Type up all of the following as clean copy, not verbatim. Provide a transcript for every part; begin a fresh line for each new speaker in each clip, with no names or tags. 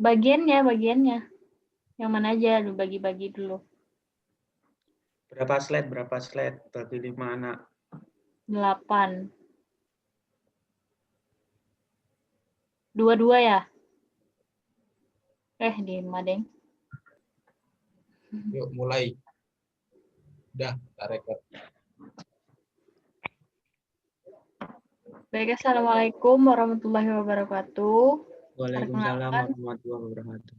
Bagiannya. Yang mana aja, bagi-bagi dulu.
Berapa slide bagi 5 anak?
8. Dua-dua ya? Di Madeng.
Yuk mulai. Udah, kita record.
Baik, Assalamualaikum warahmatullahi wabarakatuh.
Waalaikumsalam warahmatullahi wabarakatuh.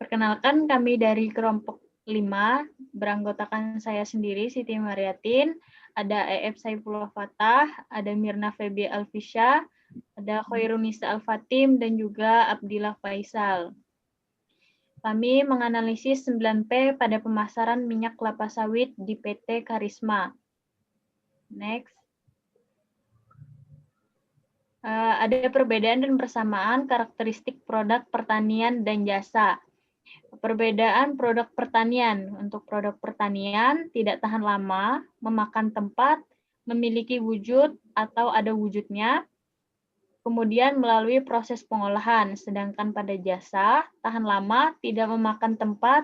Perkenalkan, kami dari kelompok 5, beranggotakan saya sendiri, Siti Mariatin, ada EF Saifullah Fatah, ada Mirna Febi Alfisya, ada Khairunisa Al-Fatim, dan juga Abdillah Faisal. Kami menganalisis 9P pada pemasaran minyak kelapa sawit di PT Karisma. Next. Ada perbedaan dan persamaan karakteristik produk pertanian dan jasa. Perbedaan produk pertanian. Untuk produk pertanian, tidak tahan lama, memakan tempat, memiliki wujud atau ada wujudnya, kemudian melalui proses pengolahan. Sedangkan pada jasa, tahan lama, tidak memakan tempat,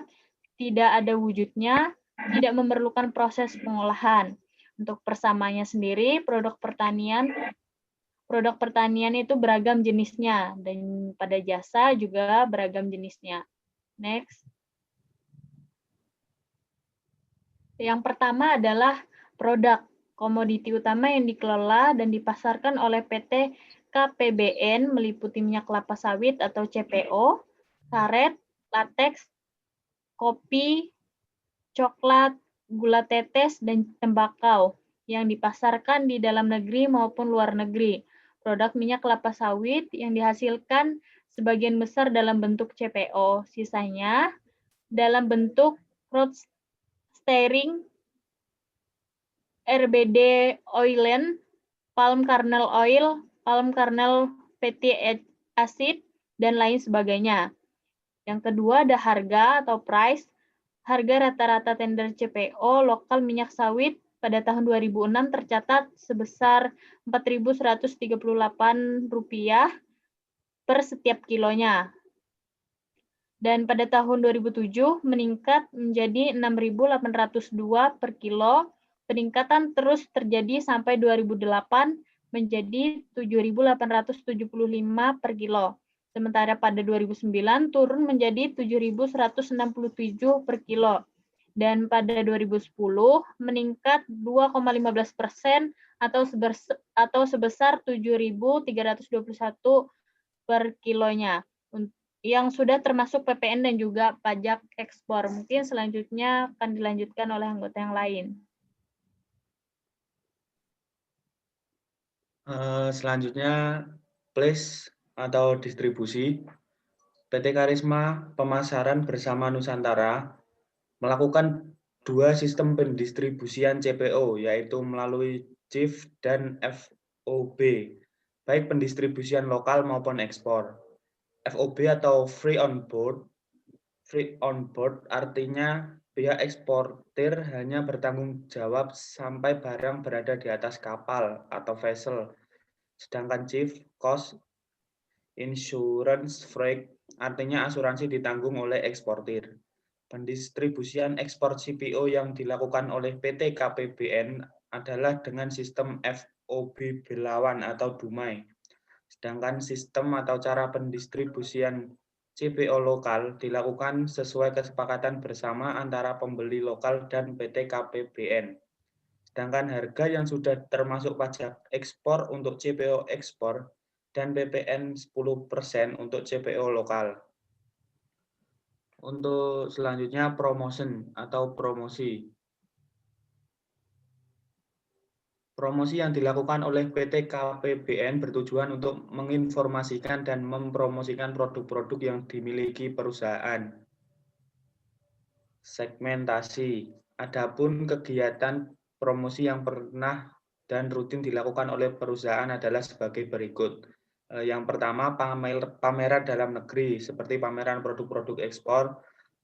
tidak ada wujudnya, tidak memerlukan proses pengolahan. Untuk persamaannya sendiri, produk pertanian itu beragam jenisnya, dan pada jasa juga beragam jenisnya. Next. Yang pertama adalah produk komoditi utama yang dikelola dan dipasarkan oleh PT KPBN meliputi minyak kelapa sawit atau CPO, karet, latex, kopi, coklat, gula tetes, dan tembakau yang dipasarkan di dalam negeri maupun luar negeri. Produk minyak kelapa sawit yang dihasilkan sebagian besar dalam bentuk CPO, sisanya dalam bentuk roasting, RBD oilen, palm kernel oil, palm kernel fatty acid, dan lain sebagainya. Yang kedua ada harga atau price. Harga rata-rata tender CPO lokal minyak sawit pada tahun 2006 tercatat sebesar Rp4.138 per setiap kilonya. Dan pada tahun 2007 meningkat menjadi Rp6.802 per kilo. Peningkatan terus terjadi sampai 2008 menjadi Rp7.875 per kilo. Sementara pada 2009 turun menjadi Rp7.167 per kilo. Dan pada 2010 meningkat 2,15% atau sebesar Rp7.321 per kilonya, yang sudah termasuk PPN dan juga pajak ekspor. Mungkin selanjutnya akan dilanjutkan oleh anggota yang lain.
Selanjutnya, place atau distribusi. PT Karisma Pemasaran Bersama Nusantara melakukan 2 sistem pendistribusian CPO, yaitu melalui CIF dan FOB, baik pendistribusian lokal maupun ekspor. FOB atau free on board artinya pihak eksportir hanya bertanggung jawab sampai barang berada di atas kapal atau vessel. Sedangkan CIF, cost insurance freight, artinya asuransi ditanggung oleh eksportir. Pendistribusian ekspor CPO yang dilakukan oleh PT KPBN adalah dengan sistem FOB Belawan atau Dumai. Sedangkan sistem atau cara pendistribusian CPO lokal dilakukan sesuai kesepakatan bersama antara pembeli lokal dan PT KPBN. Sedangkan harga yang sudah termasuk pajak ekspor untuk CPO ekspor dan PPN 10% untuk CPO lokal. Untuk selanjutnya promotion atau promosi. Promosi yang dilakukan oleh PT KPBN bertujuan untuk menginformasikan dan mempromosikan produk-produk yang dimiliki perusahaan. Segmentasi. Adapun kegiatan promosi yang pernah dan rutin dilakukan oleh perusahaan adalah sebagai berikut. Yang pertama, pameran dalam negeri, seperti pameran produk-produk ekspor,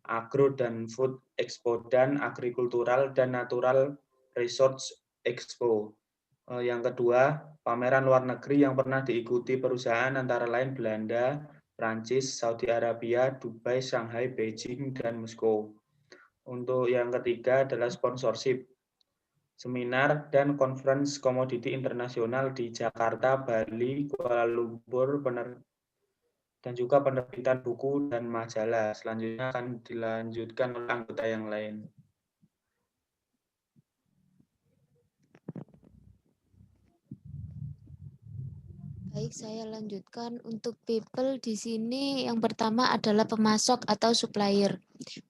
agro dan food expo, dan agrikultural dan natural resource expo. Yang kedua, pameran luar negeri yang pernah diikuti perusahaan antara lain Belanda, Prancis, Saudi Arabia, Dubai, Shanghai, Beijing, dan Moskow. Untuk yang ketiga adalah sponsorship. Seminar dan conference komoditi internasional di Jakarta, Bali, Kuala Lumpur, dan juga penerbitan buku dan majalah. Selanjutnya akan dilanjutkan oleh anggota yang lain.
Baik, saya lanjutkan. Untuk people di sini yang pertama adalah pemasok atau supplier.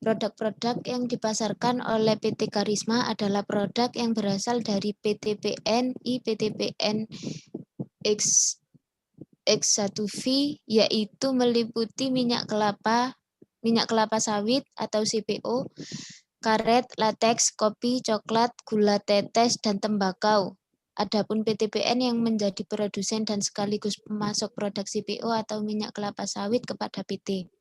Produk-produk yang dipasarkan oleh PT Karisma adalah produk yang berasal dari PT PNI, PT PN X1V, yaitu meliputi minyak kelapa sawit atau CPO, karet, lateks, kopi, coklat, gula tetes, dan tembakau. Adapun PT PN yang menjadi produsen dan sekaligus pemasok produk CPO atau minyak kelapa sawit kepada PT.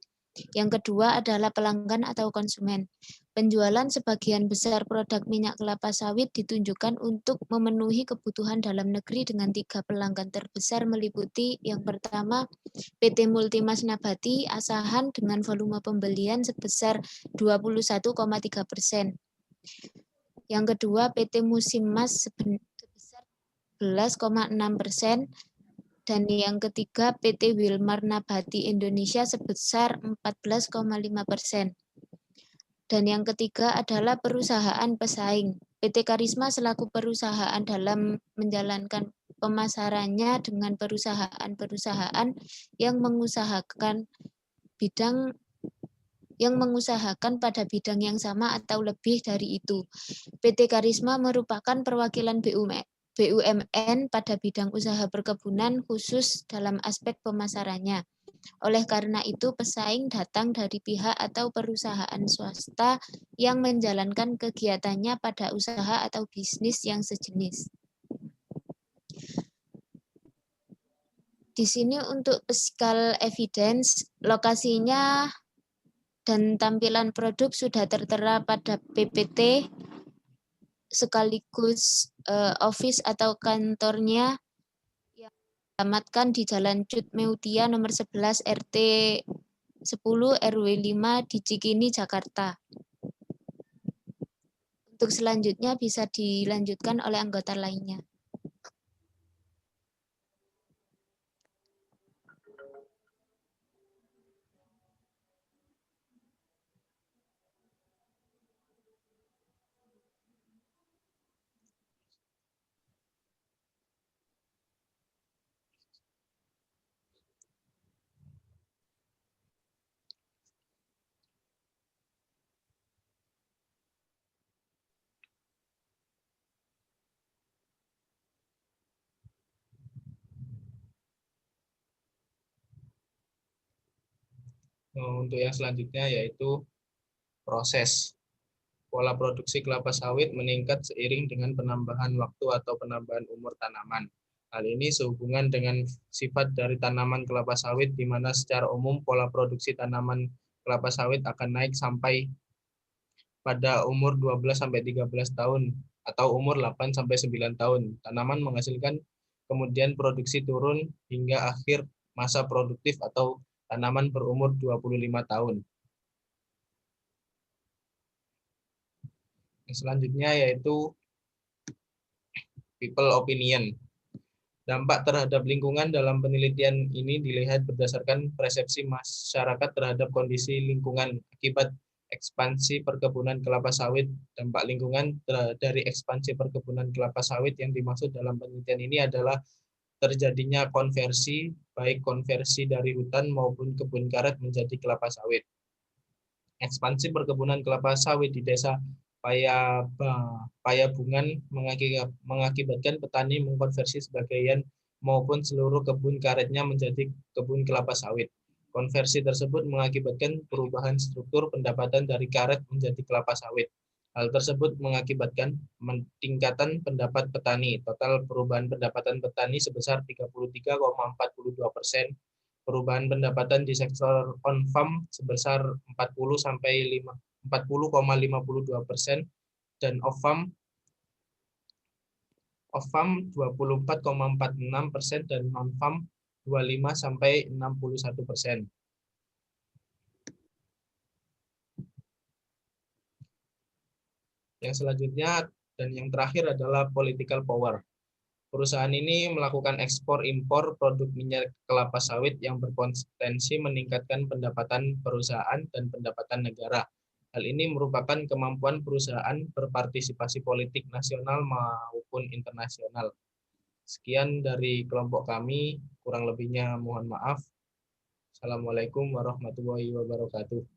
Yang kedua adalah pelanggan atau konsumen. Penjualan sebagian besar produk minyak kelapa sawit ditunjukkan untuk memenuhi kebutuhan dalam negeri dengan 3 pelanggan terbesar meliputi yang pertama PT Multimas Nabati Asahan dengan volume pembelian sebesar 21,3%. Yang kedua PT Musimas sebesar 11,6%. Dan yang ketiga PT Wilmar Nabati Indonesia sebesar 14,5%. Dan yang ketiga adalah perusahaan pesaing. PT Karisma selaku perusahaan dalam menjalankan pemasarannya dengan perusahaan-perusahaan yang mengusahakan pada bidang yang sama atau lebih dari itu. PT Karisma merupakan perwakilan BUMN pada bidang usaha perkebunan khusus dalam aspek pemasarannya. Oleh karena itu, pesaing datang dari pihak atau perusahaan swasta yang menjalankan kegiatannya pada usaha atau bisnis yang sejenis. Di sini untuk physical evidence, lokasinya dan tampilan produk sudah tertera pada PPT sekaligus office atau kantornya yang dialamatkan di Jalan Cut Meutia nomor 11 RT 10 RW 5 di Cikini, Jakarta. Untuk selanjutnya bisa dilanjutkan oleh anggota lainnya.
Untuk yang selanjutnya yaitu proses. Pola produksi kelapa sawit meningkat seiring dengan penambahan waktu atau penambahan umur tanaman. Hal ini sehubungan dengan sifat dari tanaman kelapa sawit, di mana secara umum pola produksi tanaman kelapa sawit akan naik sampai pada umur 12-13 tahun atau umur 8-9 tahun. Tanaman menghasilkan, kemudian produksi turun hingga akhir masa produktif atau tanaman berumur 25 tahun. Selanjutnya yaitu people opinion. Dampak terhadap lingkungan dalam penelitian ini dilihat berdasarkan persepsi masyarakat terhadap kondisi lingkungan akibat ekspansi perkebunan kelapa sawit. Dampak lingkungan dari ekspansi perkebunan kelapa sawit yang dimaksud dalam penelitian ini adalah terjadinya konversi, baik konversi dari hutan maupun kebun karet menjadi kelapa sawit. Ekspansi perkebunan kelapa sawit di desa Payabungan mengakibatkan petani mengkonversi sebagian maupun seluruh kebun karetnya menjadi kebun kelapa sawit. Konversi tersebut mengakibatkan perubahan struktur pendapatan dari karet menjadi kelapa sawit. Hal tersebut mengakibatkan peningkatan pendapat petani. Total perubahan pendapatan petani sebesar 33,42%. Perubahan pendapatan di sektor on-farm sebesar 40,52% dan off-farm 24,46% dan non-farm 25-61%. Yang selanjutnya dan yang terakhir adalah political power. Perusahaan ini melakukan ekspor-impor produk minyak kelapa sawit yang berpotensi meningkatkan pendapatan perusahaan dan pendapatan negara. Hal ini merupakan kemampuan perusahaan berpartisipasi politik nasional maupun internasional. Sekian dari kelompok kami, kurang lebihnya mohon maaf. Assalamualaikum warahmatullahi wabarakatuh.